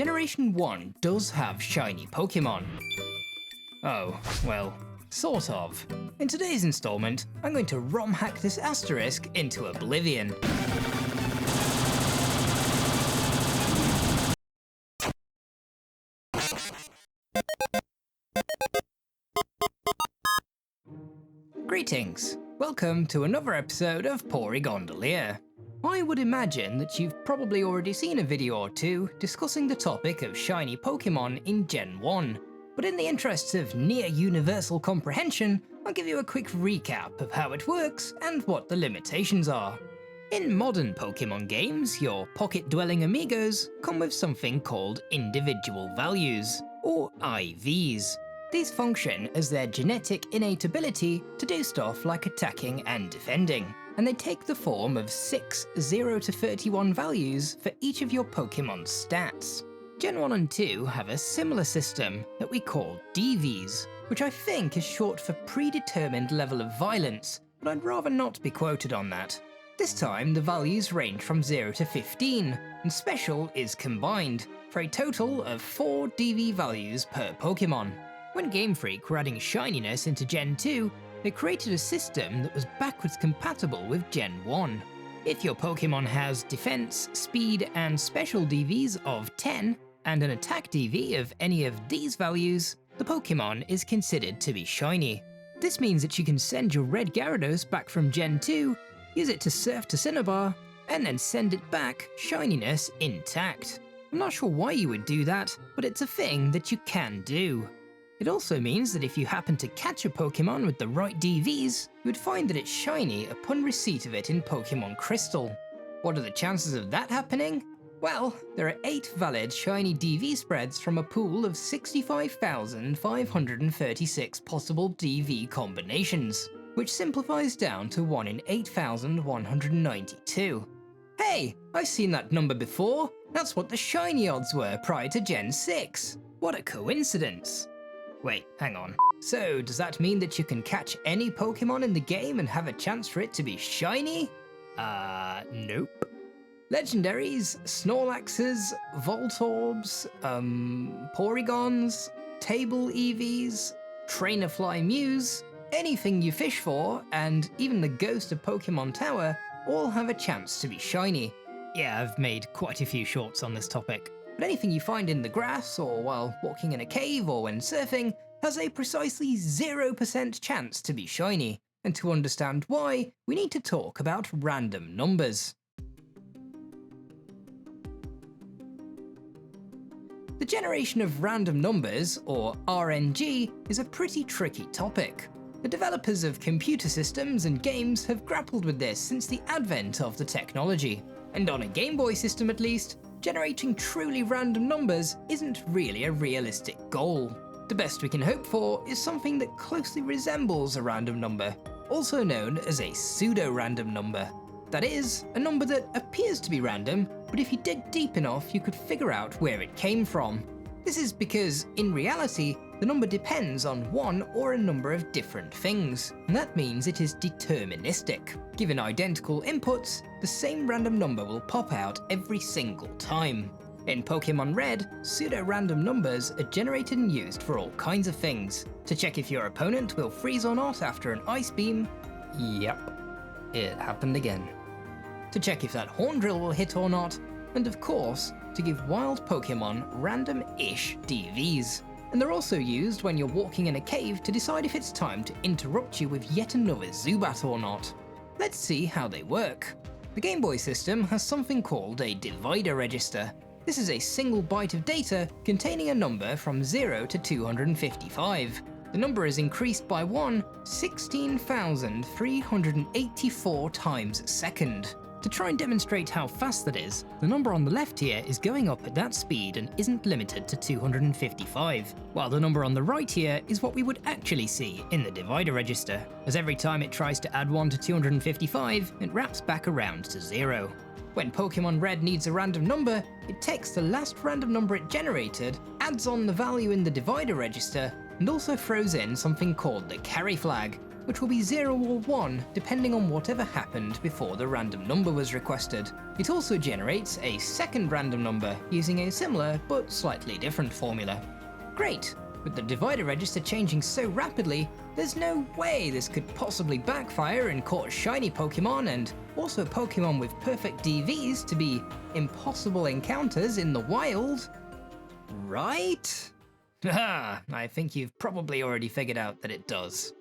Generation 1 does have shiny Pokemon. Oh, well, sort of. In today's installment, I'm going to ROM hack this asterisk into oblivion. Greetings! Welcome to another episode of Porygondolier. I would imagine that you've probably already seen a video or two discussing the topic of shiny Pokemon in Gen 1, but in the interests of near universal comprehension, I'll give you a quick recap of how it works and what the limitations are. In modern Pokemon games, your pocket-dwelling amigos come with something called individual values, or IVs. These function as their genetic innate ability to do stuff like attacking and defending, and they take the form of 6 0 to 31 values for each of your Pokemon's stats. Gen 1 and 2 have a similar system that we call DVs, which I think is short for predetermined level of violence, but I'd rather not be quoted on that. This time the values range from 0 to 15, and special is combined, for a total of 4 DV values per Pokemon. When Game Freak were adding shininess into Gen 2, they created a system that was backwards compatible with Gen 1. If your Pokemon has defense, speed, and special DVs of 10, and an attack DV of any of these values, the Pokemon is considered to be shiny. This means that you can send your red Gyarados back from Gen 2, use it to surf to Cinnabar, and then send it back shininess intact. I'm not sure why you would do that, but it's a thing that you can do. It also means that if you happen to catch a Pokemon with the right DVs, you would find that it's shiny upon receipt of it in Pokemon Crystal. What are the chances of that happening? Well, there are 8 valid shiny DV spreads from a pool of 65,536 possible DV combinations, which simplifies down to 1 in 8,192. Hey, I've seen that number before! That's what the shiny odds were prior to Gen 6! What a coincidence! Wait, hang on. So, does that mean that you can catch any Pokemon in the game and have a chance for it to be shiny? Nope. Legendaries, Snorlaxes, Voltorbs, Porygons, Table EVs, Trainer-Fly Mews, anything you fish for, and even the Ghost of Pokemon Tower all have a chance to be shiny. Yeah, I've made quite a few shorts on this topic. But anything you find in the grass, or while walking in a cave, or when surfing, has a precisely 0% chance to be shiny. And to understand why, we need to talk about random numbers. The generation of random numbers, or RNG, is a pretty tricky topic. The developers of computer systems and games have grappled with this since the advent of the technology. And on a Game Boy system at least, generating truly random numbers isn't really a realistic goal. The best we can hope for is something that closely resembles a random number, also known as a pseudo-random number. That is, a number that appears to be random, but if you dig deep enough you could figure out where it came from. This is because, in reality, the number depends on one or a number of different things, and that means it is deterministic. Given identical inputs, the same random number will pop out every single time. In Pokemon Red, pseudo-random numbers are generated and used for all kinds of things. To check if your opponent will freeze or not after an Ice Beam. Yep, it happened again. To check if that Horn Drill will hit or not, and of course, to give wild Pokemon random-ish DVs. And they're also used when you're walking in a cave to decide if it's time to interrupt you with yet another Zubat or not. Let's see how they work. The Game Boy system has something called a divider register. This is a single byte of data containing a number from 0 to 255. The number is increased by 16,384 times a second. To try and demonstrate how fast that is, the number on the left here is going up at that speed and isn't limited to 255, while the number on the right here is what we would actually see in the divider register, as every time it tries to add 1 to 255, it wraps back around to 0. When Pokemon Red needs a random number, it takes the last random number it generated, adds on the value in the divider register, and also throws in something called the carry flag, which will be 0 or 1 depending on whatever happened before the random number was requested. It also generates a second random number using a similar but slightly different formula. Great! With the divider register changing so rapidly, there's no way this could possibly backfire and cause shiny Pokemon and also Pokemon with perfect DVs to be impossible encounters in the wild. Right? Haha, I think you've probably already figured out that it does.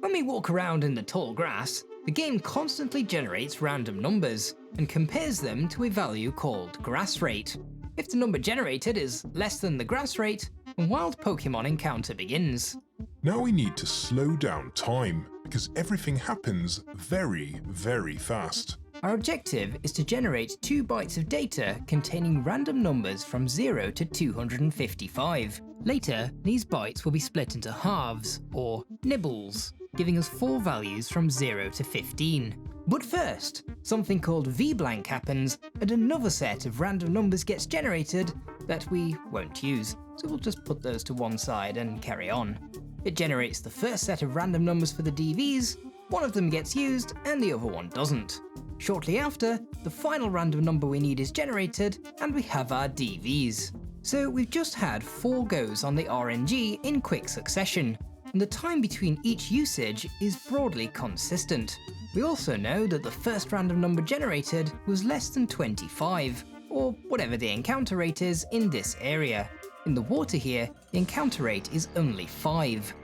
When we walk around in the tall grass, the game constantly generates random numbers and compares them to a value called grass rate. If the number generated is less than the grass rate, a wild Pokemon encounter begins. Now we need to slow down time, because everything happens very, very fast. Our objective is to generate 2 bytes of data containing random numbers from 0 to 255. Later, these bytes will be split into halves, or nibbles, giving us 4 values from 0 to 15. But first, something called VBlank happens, and another set of random numbers gets generated that we won't use, so we'll just put those to one side and carry on. It generates the first set of random numbers for the DVs, one of them gets used and the other one doesn't. Shortly after, the final random number we need is generated, and we have our DVs. So we've just had 4 goes on the RNG in quick succession, and the time between each usage is broadly consistent. We also know that the first random number generated was less than 25, or whatever the encounter rate is in this area. In the water here, the encounter rate is only 5.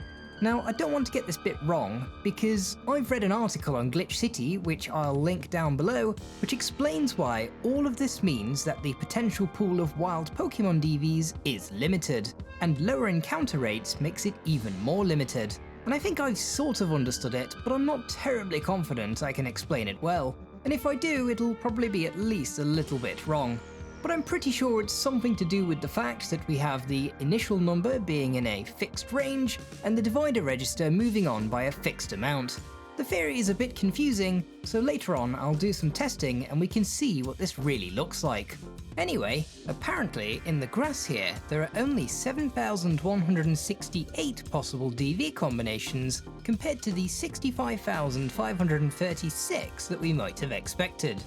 Now, I don't want to get this bit wrong, because I've read an article on Glitch City, which I'll link down below, which explains why all of this means that the potential pool of wild Pokemon DVs is limited, and lower encounter rates makes it even more limited. And I think I've sort of understood it, but I'm not terribly confident I can explain it well, and if I do, it'll probably be at least a little bit wrong. But I'm pretty sure it's something to do with the fact that we have the initial number being in a fixed range, and the divider register moving on by a fixed amount. The theory is a bit confusing, so later on I'll do some testing and we can see what this really looks like. Anyway, apparently in the grass here, there are only 7,168 possible DV combinations compared to the 65,536 that we might have expected.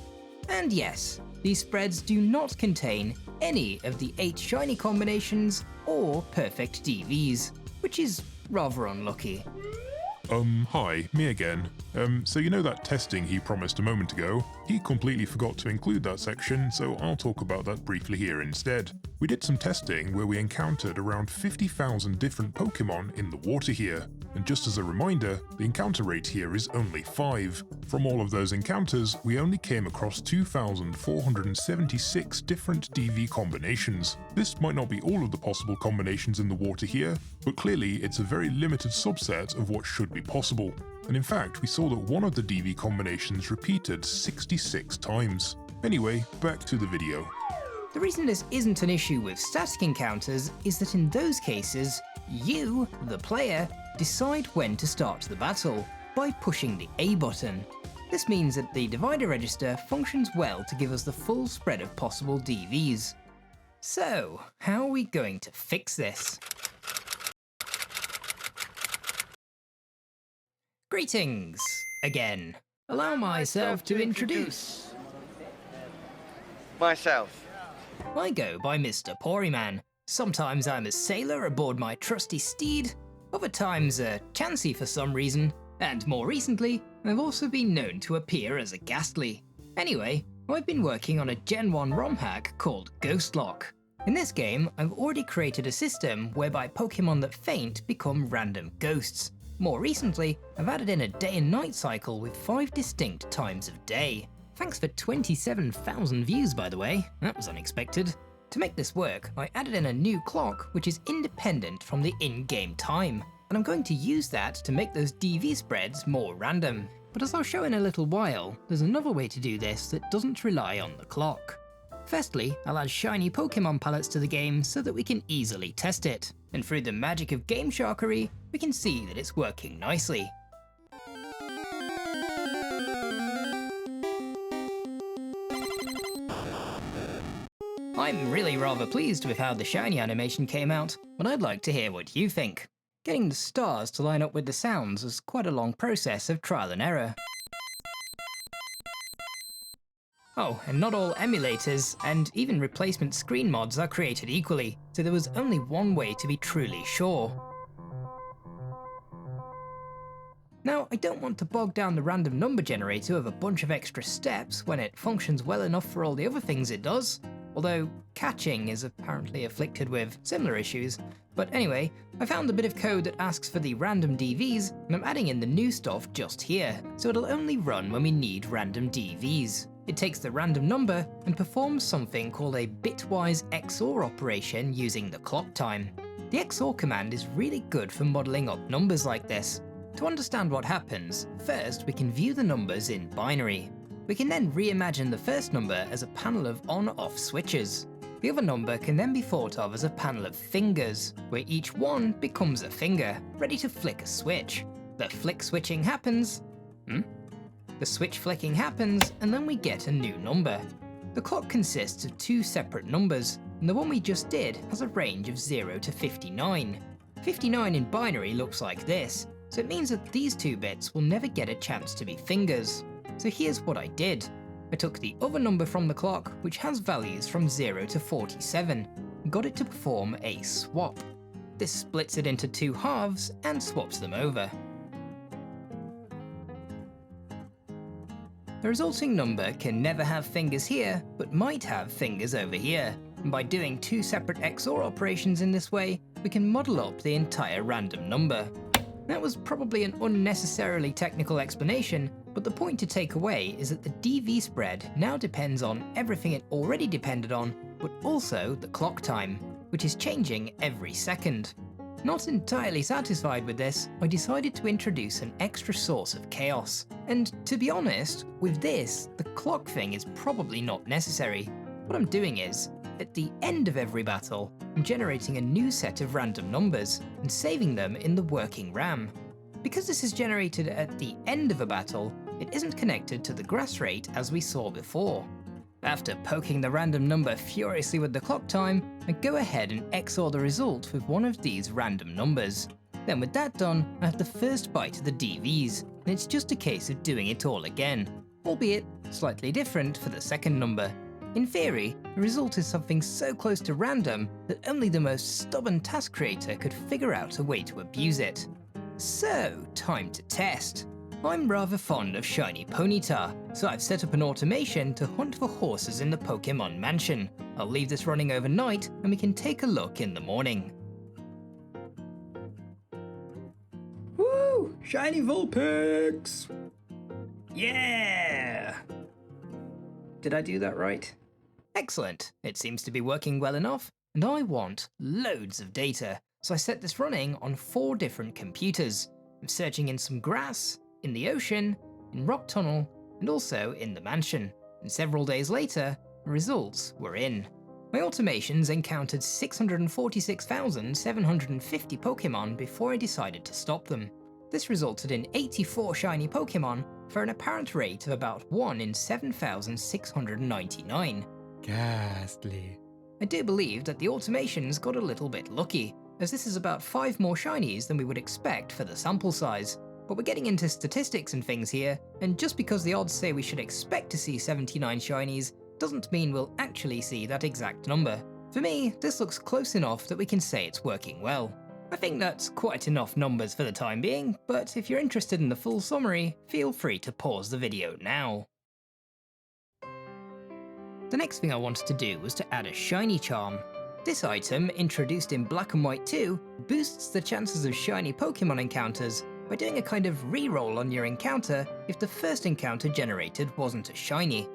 And yes, these spreads do not contain any of the 8 shiny combinations or perfect DVs, which is rather unlucky. Hi, me again. So you know that testing he promised a moment ago? He completely forgot to include that section, so I'll talk about that briefly here instead. We did some testing where we encountered around 50,000 different Pokemon in the water here, and just as a reminder, the encounter rate here is only 5. From all of those encounters, we only came across 2,476 different DV combinations. This might not be all of the possible combinations in the water here, but clearly it's a very limited subset of what should be possible. And in fact, we saw that one of the DV combinations repeated 66 times. Anyway, back to the video. The reason this isn't an issue with static encounters is that in those cases, you, the player, decide when to start the battle by pushing the A button. This means that the divider register functions well to give us the full spread of possible DVs. So, how are we going to fix this? Greetings, again. Allow myself to introduce myself. I go by Mr. Poryman. Sometimes I'm a sailor aboard my trusty steed, other times a Chansey for some reason, and more recently, I've also been known to appear as a Ghastly. Anyway, I've been working on a Gen 1 ROM hack called Ghostlocke. In this game, I've already created a system whereby Pokemon that faint become random ghosts. More recently, I've added in a day and night cycle with 5 distinct times of day. Thanks for 27,000 views, by the way, that was unexpected. To make this work, I added in a new clock which is independent from the in-game time, and I'm going to use that to make those DV spreads more random. But as I'll show in a little while, there's another way to do this that doesn't rely on the clock. Firstly, I'll add shiny Pokemon palettes to the game so that we can easily test it, and through the magic of Game Sharkery, we can see that it's working nicely. I'm really rather pleased with how the shiny animation came out, but I'd like to hear what you think. Getting the stars to line up with the sounds was quite a long process of trial and error. Oh, and not all emulators and even replacement screen mods are created equally, so there was only one way to be truly sure. Now, I don't want to bog down the random number generator with a bunch of extra steps when it functions well enough for all the other things it does, although catching is apparently afflicted with similar issues. But anyway, I found a bit of code that asks for the random DVs, and I'm adding in the new stuff just here, so it'll only run when we need random DVs. It takes the random number and performs something called a bitwise XOR operation using the clock time. The XOR command is really good for modelling up numbers like this. To understand what happens, first we can view the numbers in binary. We can then reimagine the first number as a panel of on-off switches. The other number can then be thought of as a panel of fingers, where each one becomes a finger, ready to flick a switch. The flick switching happens. The switch flicking happens, and then we get a new number. The clock consists of two separate numbers, and the one we just did has a range of 0 to 59. 59 in binary looks like this, so it means that these two bits will never get a chance to be fingers. So here's what I did. I took the other number from the clock, which has values from 0 to 47, and got it to perform a swap. This splits it into two halves and swaps them over. The resulting number can never have fingers here, but might have fingers over here. And by doing two separate XOR operations in this way, we can model up the entire random number. That was probably an unnecessarily technical explanation, but the point to take away is that the DV spread now depends on everything it already depended on, but also the clock time, which is changing every second. Not entirely satisfied with this, I decided to introduce an extra source of chaos. And to be honest, with this, the clock thing is probably not necessary. What I'm doing is, at the end of every battle, I'm generating a new set of random numbers and saving them in the working RAM. Because this is generated at the end of a battle, it isn't connected to the grass rate as we saw before. After poking the random number furiously with the clock time, I go ahead and XOR the result with one of these random numbers. Then with that done, I have the first byte of the DVs, and it's just a case of doing it all again, albeit slightly different for the second number. In theory, the result is something so close to random that only the most stubborn task creator could figure out a way to abuse it. So, time to test. I'm rather fond of shiny Ponyta, so I've set up an automation to hunt for horses in the Pokemon Mansion. I'll leave this running overnight and we can take a look in the morning. Woo! Shiny Vulpix! Yeah! Did I do that right? Excellent, it seems to be working well enough, and I want loads of data, so I set this running on 4 different computers. I'm searching in some grass, in the ocean, in Rock Tunnel, and also in the mansion. And several days later, the results were in. My automations encountered 646,750 Pokemon before I decided to stop them. This resulted in 84 shiny Pokemon for an apparent rate of about 1 in 7,699. Ghastly. I do believe that the automations got a little bit lucky, as this is about 5 more shinies than we would expect for the sample size. But we're getting into statistics and things here, and just because the odds say we should expect to see 79 shinies, doesn't mean we'll actually see that exact number. For me, this looks close enough that we can say it's working well. I think that's quite enough numbers for the time being, but if you're interested in the full summary, feel free to pause the video now. The next thing I wanted to do was to add a shiny charm. This item, introduced in Black and White 2, boosts the chances of shiny Pokemon encounters by doing a kind of reroll on your encounter if the first encounter generated wasn't a shiny.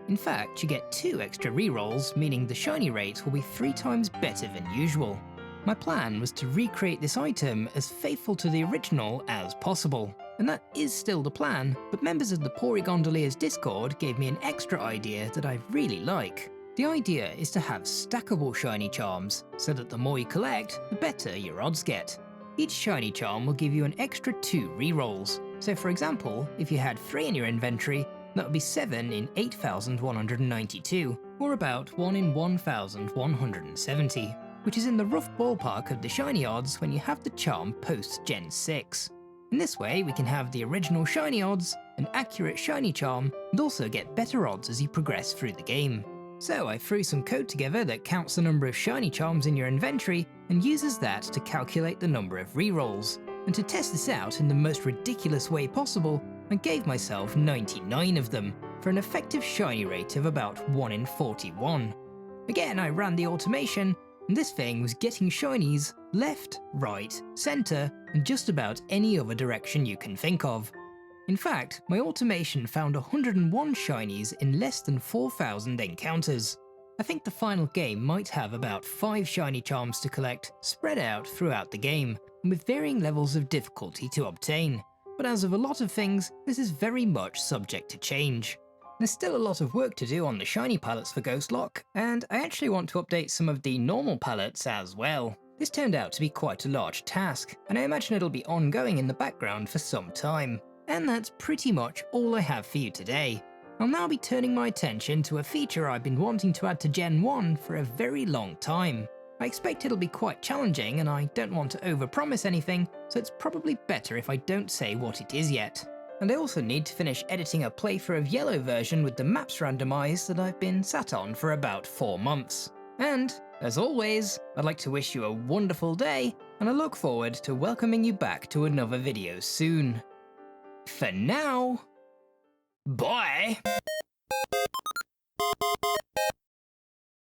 In fact, you get 2 extra rerolls, meaning the shiny rate will be 3 times better than usual. My plan was to recreate this item as faithful to the original as possible, and that is still the plan, but members of the Porygondolier's Discord gave me an extra idea that I really like. The idea is to have stackable shiny charms, so that the more you collect, the better your odds get. Each shiny charm will give you an extra 2 rerolls, so for example, if you had 3 in your inventory, that would be 7 in 8,192, or about 1 in 1,170. which is in the rough ballpark of the shiny odds when you have the charm post Gen 6. In this way, we can have the original shiny odds, an accurate shiny charm, and also get better odds as you progress through the game. So I threw some code together that counts the number of shiny charms in your inventory and uses that to calculate the number of rerolls. And to test this out in the most ridiculous way possible, I gave myself 99 of them, for an effective shiny rate of about 1 in 41. Again, I ran the automation, and this thing was getting shinies left, right, center, and just about any other direction you can think of. In fact, my automation found 101 shinies in less than 4,000 encounters. I think the final game might have about 5 shiny charms to collect, spread out throughout the game, and with varying levels of difficulty to obtain. But as with a lot of things, this is very much subject to change. There's still a lot of work to do on the shiny palettes for Ghostlocke, and I actually want to update some of the normal palettes as well. This turned out to be quite a large task, and I imagine it'll be ongoing in the background for some time. And that's pretty much all I have for you today. I'll now be turning my attention to a feature I've been wanting to add to Gen 1 for a very long time. I expect it'll be quite challenging, and I don't want to overpromise anything, so it's probably better if I don't say what it is yet. And I also need to finish editing a playthrough of Yellow version with the maps randomized that I've been sat on for about 4 months. And, as always, I'd like to wish you a wonderful day, and I look forward to welcoming you back to another video soon. For now, bye!